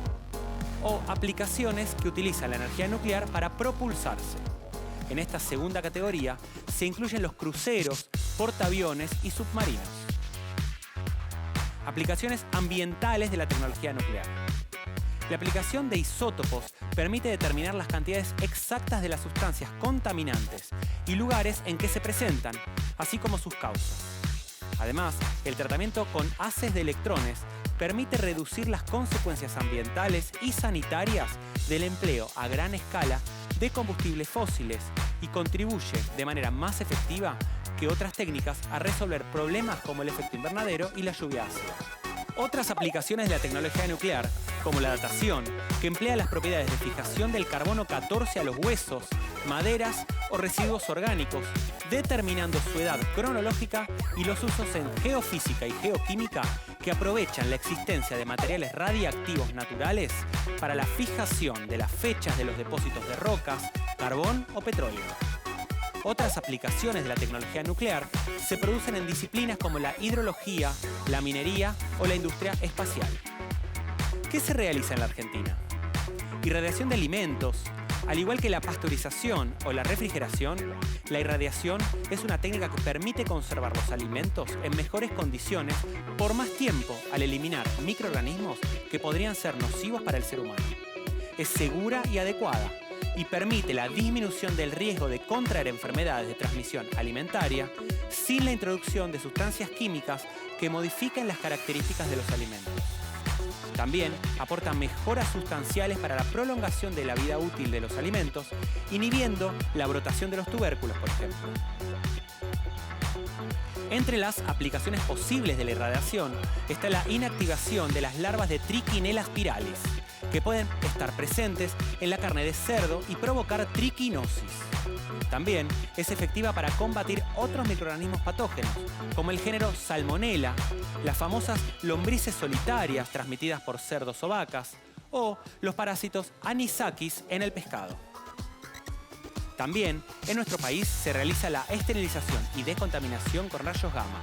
o aplicaciones que utilizan la energía nuclear para propulsarse. En esta segunda categoría se incluyen los cruceros, portaaviones y submarinos. Aplicaciones ambientales de la tecnología nuclear. La aplicación de isótopos permite determinar las cantidades exactas de las sustancias contaminantes y lugares en que se presentan, así como sus causas. Además, el tratamiento con haces de electrones permite reducir las consecuencias ambientales y sanitarias del empleo a gran escala de combustibles fósiles y contribuye de manera más efectiva que otras técnicas a resolver problemas como el efecto invernadero y la lluvia ácida. Otras aplicaciones de la tecnología nuclear, como la datación, que emplea las propiedades de fijación del carbono 14 a los huesos maderas o residuos orgánicos, determinando su edad cronológica y los usos en geofísica y geoquímica que aprovechan la existencia de materiales radiactivos naturales para la fijación de las fechas de los depósitos de rocas, carbón o petróleo. Otras aplicaciones de la tecnología nuclear se producen en disciplinas como la hidrología, la minería o la industria espacial. ¿Qué se realiza en la Argentina? Irradiación de alimentos. Al igual que la pasteurización o la refrigeración, la irradiación es una técnica que permite conservar los alimentos en mejores condiciones por más tiempo al eliminar microorganismos que podrían ser nocivos para el ser humano. Es segura y adecuada y permite la disminución del riesgo de contraer enfermedades de transmisión alimentaria sin la introducción de sustancias químicas que modifiquen las características de los alimentos. También aporta mejoras sustanciales para la prolongación de la vida útil de los alimentos, inhibiendo la brotación de los tubérculos, por ejemplo. Entre las aplicaciones posibles de la irradiación está la inactivación de las larvas de Trichinella spiralis, que pueden estar presentes en la carne de cerdo y provocar triquinosis. También es efectiva para combatir otros microorganismos patógenos, como el género Salmonella, las famosas lombrices solitarias transmitidas por cerdos o vacas, o los parásitos Anisakis en el pescado. También en nuestro país se realiza la esterilización y descontaminación con rayos gamma.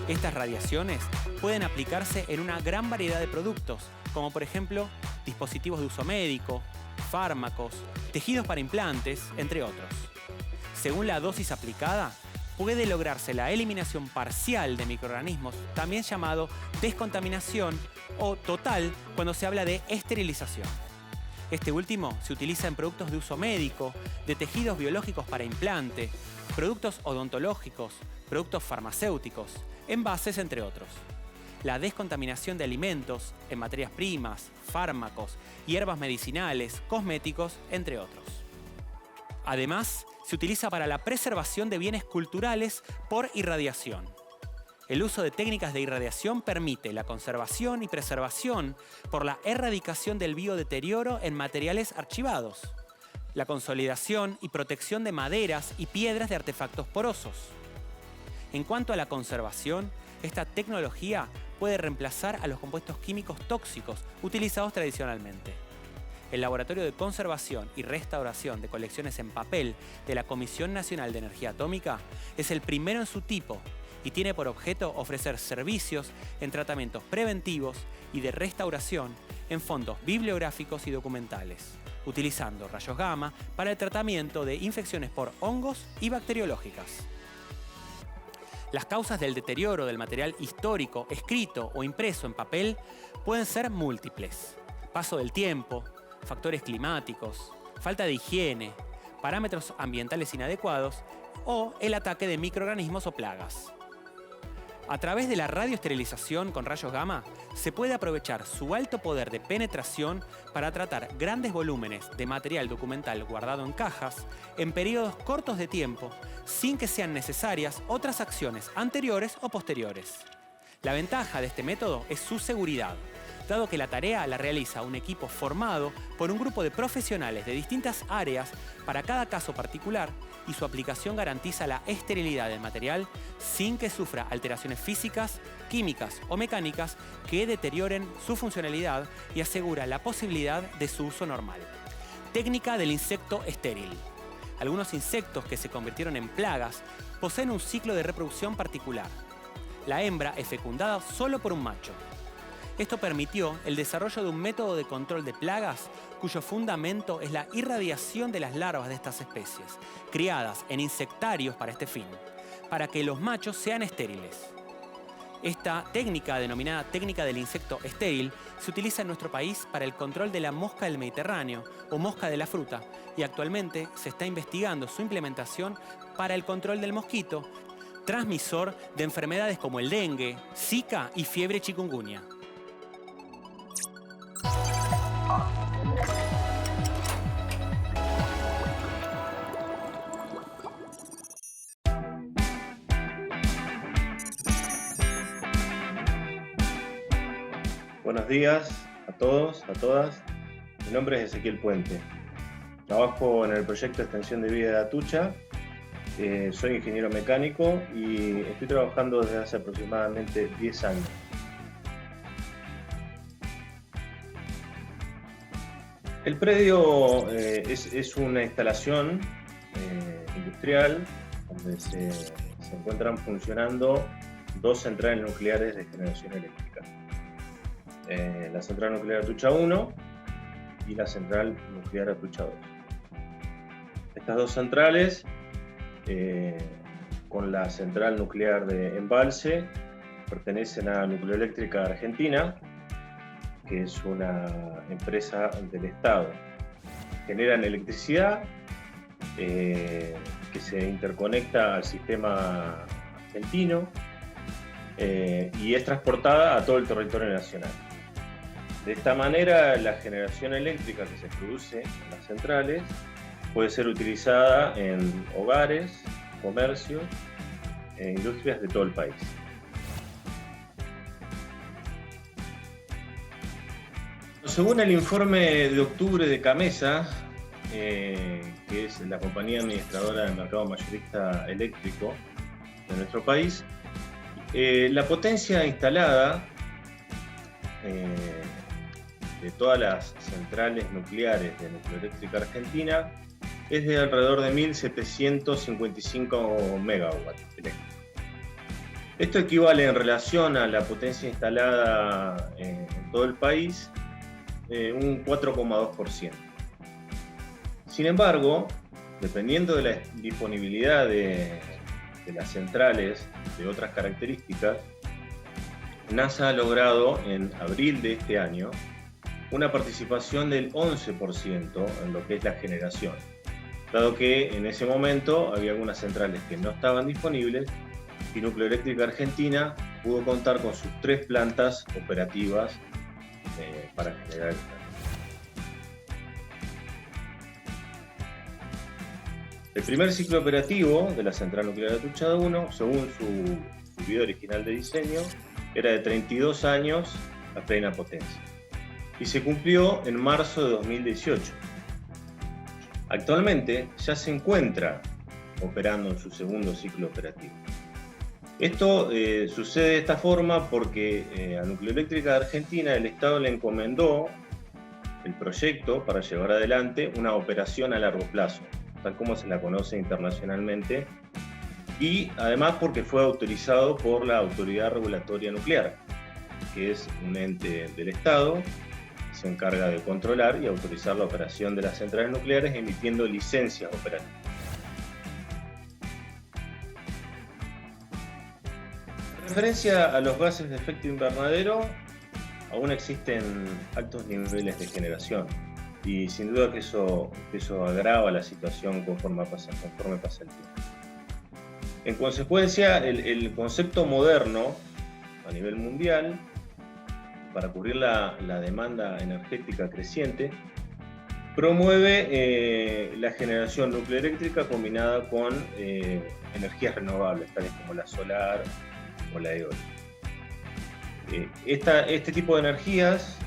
Estas radiaciones pueden aplicarse en una gran variedad de productos, como por ejemplo dispositivos de uso médico, fármacos, tejidos para implantes, entre otros. Según la dosis aplicada, puede lograrse la eliminación parcial de microorganismos, también llamado descontaminación o total cuando se habla de esterilización. Este último se utiliza en productos de uso médico, de tejidos biológicos para implante, productos odontológicos, productos farmacéuticos, envases, entre otros. La descontaminación de alimentos en materias primas, fármacos, hierbas medicinales, cosméticos, entre otros. Además, se utiliza para la preservación de bienes culturales por irradiación. El uso de técnicas de irradiación permite la conservación y preservación por la erradicación del biodeterioro en materiales archivados, la consolidación y protección de maderas y piedras de artefactos porosos. En cuanto a la conservación, esta tecnología puede reemplazar a los compuestos químicos tóxicos utilizados tradicionalmente. El Laboratorio de Conservación y Restauración de Colecciones en Papel de la Comisión Nacional de Energía Atómica es el primero en su tipo y tiene por objeto ofrecer servicios en tratamientos preventivos y de restauración en fondos bibliográficos y documentales, utilizando rayos gamma para el tratamiento de infecciones por hongos y bacteriológicas. Las causas del deterioro del material histórico, escrito o impreso en papel pueden ser múltiples: paso del tiempo, factores climáticos, falta de higiene, parámetros ambientales inadecuados o el ataque de microorganismos o plagas. A través de la radioesterilización con rayos gamma se puede aprovechar su alto poder de penetración para tratar grandes volúmenes de material documental guardado en cajas en periodos cortos de tiempo sin que sean necesarias otras acciones anteriores o posteriores. La ventaja de este método es su seguridad, dado que la tarea la realiza un equipo formado por un grupo de profesionales de distintas áreas para cada caso particular y su aplicación garantiza la esterilidad del material sin que sufra alteraciones físicas, químicas o mecánicas que deterioren su funcionalidad y asegura la posibilidad de su uso normal. Técnica del insecto estéril. Algunos insectos que se convirtieron en plagas poseen un ciclo de reproducción particular. La hembra es fecundada solo por un macho. Esto permitió el desarrollo de un método de control de plagas cuyo fundamento es la irradiación de las larvas de estas especies, criadas en insectarios para este fin, para que los machos sean estériles. Esta técnica, denominada técnica del insecto estéril, se utiliza en nuestro país para el control de la mosca del Mediterráneo o mosca de la fruta, y actualmente se está investigando su implementación para el control del mosquito, transmisor de enfermedades como el dengue, Zika y fiebre chikungunya. Buenos días a todos, a todas. Mi nombre es Ezequiel Puente. Trabajo en el proyecto de extensión de vida de Atucha. Soy ingeniero mecánico y estoy trabajando desde hace aproximadamente 10 años. El predio es una instalación industrial donde se encuentran funcionando 2 centrales nucleares de generación eléctrica. La central nuclear Atucha 1 y la central nuclear Atucha 2. Estas 2 centrales, con la central nuclear de Embalse, pertenecen a Nucleoeléctrica Argentina, que es una empresa del Estado. Generan electricidad que se interconecta al sistema argentino y es transportada a todo el territorio nacional. De esta manera, la generación eléctrica que se produce en las centrales puede ser utilizada en hogares, comercios e industrias de todo el país. Según el informe de octubre de CAMESA, que es la compañía administradora del mercado mayorista eléctrico de nuestro país, la potencia instalada de todas las centrales nucleares de Nucleoeléctrica Argentina es de alrededor de 1.755 megawatts eléctricos. Esto equivale en relación a la potencia instalada en todo el país un 4,2%. Sin embargo, dependiendo de la disponibilidad de las centrales de otras características, NASA ha logrado en abril de este año una participación del 11% en lo que es la generación, dado que en ese momento había algunas centrales que no estaban disponibles y Nucleoeléctrica Argentina pudo contar con sus 3 plantas operativas para generar energía. El primer ciclo operativo de la central nuclear de Atucha 1, según su vida original de diseño, era de 32 años a plena potencia y se cumplió en marzo de 2018. Actualmente ya se encuentra operando en su segundo ciclo operativo. Esto sucede de esta forma porque a Nucleoeléctrica Argentina el Estado le encomendó el proyecto para llevar adelante una operación a largo plazo, tal como se la conoce internacionalmente, y además porque fue autorizado por la Autoridad Regulatoria Nuclear, que es un ente del Estado que se encarga de controlar y autorizar la operación de las centrales nucleares emitiendo licencias operativas. En referencia a los gases de efecto invernadero, aún existen altos niveles de generación y sin duda que eso agrava la situación conforme pasa el tiempo. En consecuencia, el concepto moderno a nivel mundial para cubrir la demanda energética creciente promueve la generación nucleoeléctrica combinada con energías renovables, tales como la solar o la eólica. Este tipo de energías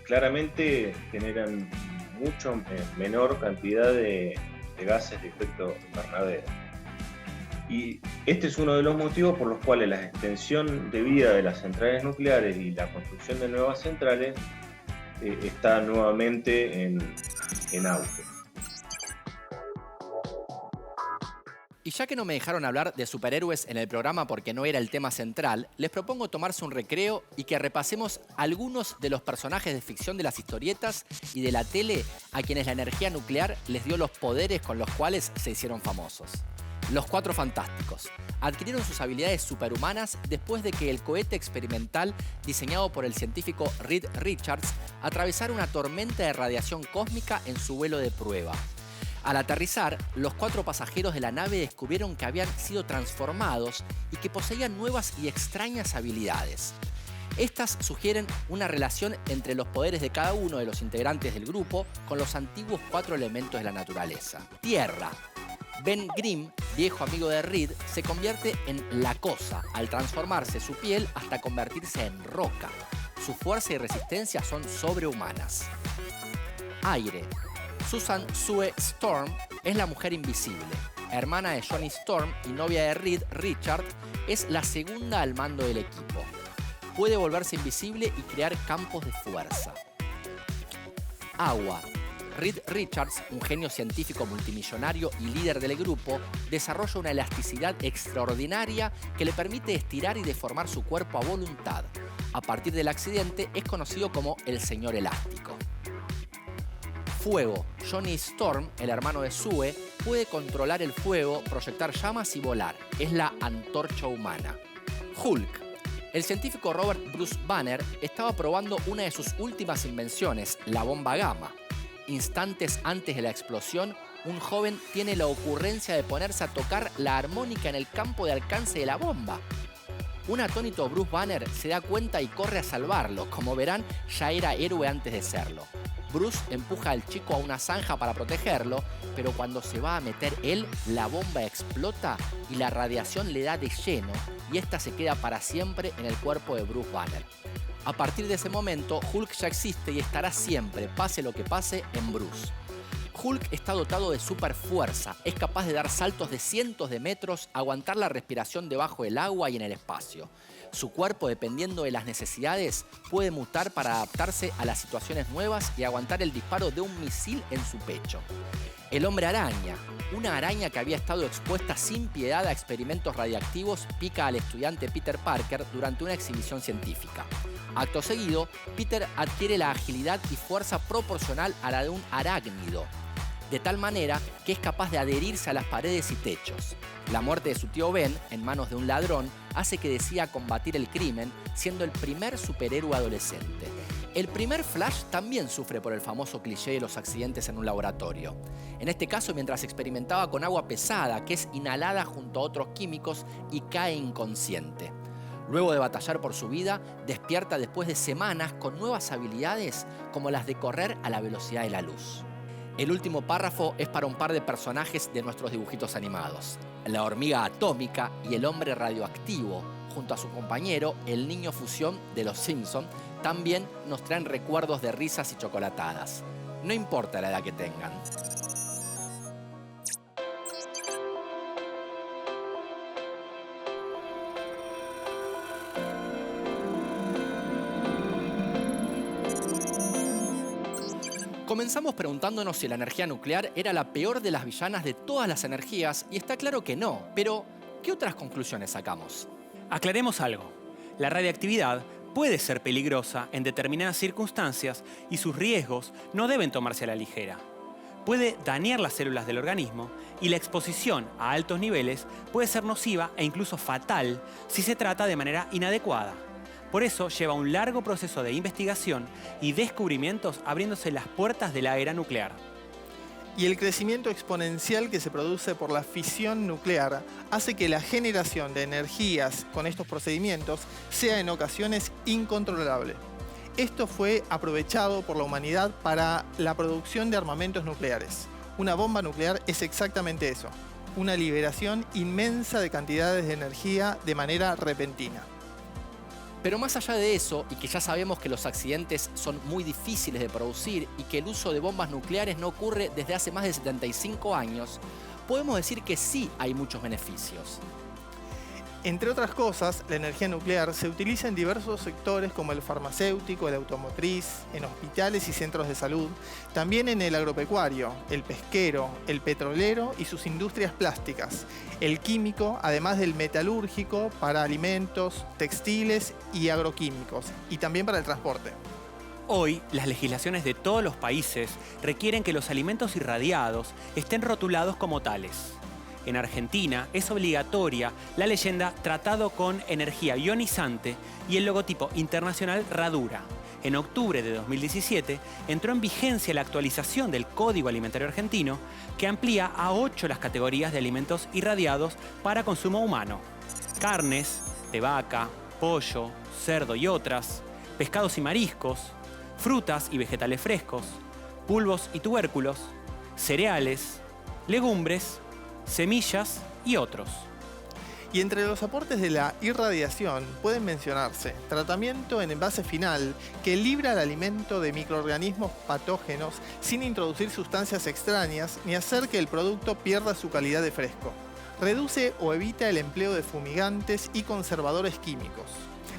claramente generan mucho menor cantidad de gases de efecto invernadero. Y este es uno de los motivos por los cuales la extensión de vida de las centrales nucleares y la construcción de nuevas centrales está nuevamente en auge. Y ya que no me dejaron hablar de superhéroes en el programa porque no era el tema central, les propongo tomarse un recreo y que repasemos algunos de los personajes de ficción de las historietas y de la tele a quienes la energía nuclear les dio los poderes con los cuales se hicieron famosos. Los Cuatro Fantásticos adquirieron sus habilidades superhumanas después de que el cohete experimental diseñado por el científico Reed Richards atravesara una tormenta de radiación cósmica en su vuelo de prueba. Al aterrizar, los 4 pasajeros de la nave descubrieron que habían sido transformados y que poseían nuevas y extrañas habilidades. Estas sugieren una relación entre los poderes de cada uno de los integrantes del grupo con los antiguos 4 elementos de la naturaleza. Tierra. Ben Grimm, viejo amigo de Reed, se convierte en la cosa al transformarse su piel hasta convertirse en roca. Su fuerza y resistencia son sobrehumanas. Aire. Susan Sue Storm es la mujer invisible. Hermana de Johnny Storm y novia de Reed Richards, es la segunda al mando del equipo. Puede volverse invisible y crear campos de fuerza. Agua. Reed Richards, un genio científico multimillonario y líder del grupo, desarrolla una elasticidad extraordinaria que le permite estirar y deformar su cuerpo a voluntad. A partir del accidente es conocido como el Señor Elástico. Fuego. Johnny Storm, el hermano de Sue, puede controlar el fuego, proyectar llamas y volar. Es la antorcha humana. Hulk. El científico Robert Bruce Banner estaba probando una de sus últimas invenciones, la bomba gamma. Instantes antes de la explosión, un joven tiene la ocurrencia de ponerse a tocar la armónica en el campo de alcance de la bomba. Un atónito Bruce Banner se da cuenta y corre a salvarlo. Como verán, ya era héroe antes de serlo. Bruce empuja al chico a una zanja para protegerlo, pero cuando se va a meter él, la bomba explota y la radiación le da de lleno y esta se queda para siempre en el cuerpo de Bruce Banner. A partir de ese momento, Hulk ya existe y estará siempre, pase lo que pase, en Bruce. Hulk está dotado de super fuerza, es capaz de dar saltos de cientos de metros, aguantar la respiración debajo del agua y en el espacio. Su cuerpo, dependiendo de las necesidades, puede mutar para adaptarse a las situaciones nuevas y aguantar el disparo de un misil en su pecho. El hombre araña, una araña que había estado expuesta sin piedad a experimentos radiactivos, pica al estudiante Peter Parker durante una exhibición científica. Acto seguido, Peter adquiere la agilidad y fuerza proporcional a la de un arácnido, de tal manera que es capaz de adherirse a las paredes y techos. La muerte de su tío Ben, en manos de un ladrón, hace que decida combatir el crimen, siendo el primer superhéroe adolescente. El primer Flash también sufre por el famoso cliché de los accidentes en un laboratorio. En este caso, mientras experimentaba con agua pesada, que es inhalada junto a otros químicos y cae inconsciente. Luego de batallar por su vida, despierta después de semanas con nuevas habilidades como las de correr a la velocidad de la luz. El último párrafo es para un par de personajes de nuestros dibujitos animados. La hormiga atómica y el hombre radioactivo, junto a su compañero, el niño fusión de los Simpson, también nos traen recuerdos de risas y chocolatadas. No importa la edad que tengan. Comenzamos preguntándonos si la energía nuclear era la peor de las villanas de todas las energías y está claro que no, pero ¿qué otras conclusiones sacamos? Aclaremos algo. La radiactividad puede ser peligrosa en determinadas circunstancias y sus riesgos no deben tomarse a la ligera. Puede dañar las células del organismo y la exposición a altos niveles puede ser nociva e incluso fatal si se trata de manera inadecuada. Por eso lleva un largo proceso de investigación y descubrimientos abriéndose las puertas de la era nuclear. Y el crecimiento exponencial que se produce por la fisión nuclear hace que la generación de energías con estos procedimientos sea en ocasiones incontrolable. Esto fue aprovechado por la humanidad para la producción de armamentos nucleares. Una bomba nuclear es exactamente eso, una liberación inmensa de cantidades de energía de manera repentina. Pero más allá de eso, y que ya sabemos que los accidentes son muy difíciles de producir y que el uso de bombas nucleares no ocurre desde hace más de 75 años, podemos decir que sí hay muchos beneficios. Entre otras cosas, la energía nuclear se utiliza en diversos sectores como el farmacéutico, el automotriz, en hospitales y centros de salud, también en el agropecuario, el pesquero, el petrolero y sus industrias plásticas, el químico, además del metalúrgico para alimentos, textiles y agroquímicos, y también para el transporte. Hoy, las legislaciones de todos los países requieren que los alimentos irradiados estén rotulados como tales. En Argentina es obligatoria la leyenda Tratado con Energía Ionizante y el logotipo internacional Radura. En octubre de 2017 entró en vigencia la actualización del Código Alimentario Argentino que amplía a 8 las categorías de alimentos irradiados para consumo humano. Carnes, de vaca, pollo, cerdo y otras, pescados y mariscos, frutas y vegetales frescos, bulbos y tubérculos, cereales, legumbres, semillas y otros. Y entre los aportes de la irradiación pueden mencionarse tratamiento en envase final que libra el alimento de microorganismos patógenos sin introducir sustancias extrañas ni hacer que el producto pierda su calidad de fresco. Reduce o evita el empleo de fumigantes y conservadores químicos.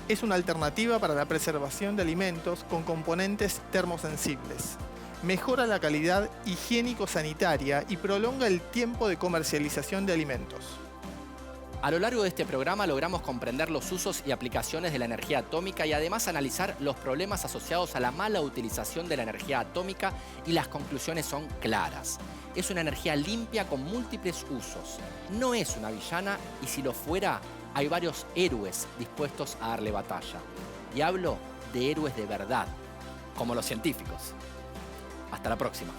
Es una alternativa para la preservación de alimentos con componentes termosensibles. Mejora la calidad higiénico-sanitaria y prolonga el tiempo de comercialización de alimentos. A lo largo de este programa logramos comprender los usos y aplicaciones de la energía atómica y además analizar los problemas asociados a la mala utilización de la energía atómica, y las conclusiones son claras. Es una energía limpia con múltiples usos. No es una villana, y si lo fuera, hay varios héroes dispuestos a darle batalla. Y hablo de héroes de verdad, como los científicos. Hasta la próxima.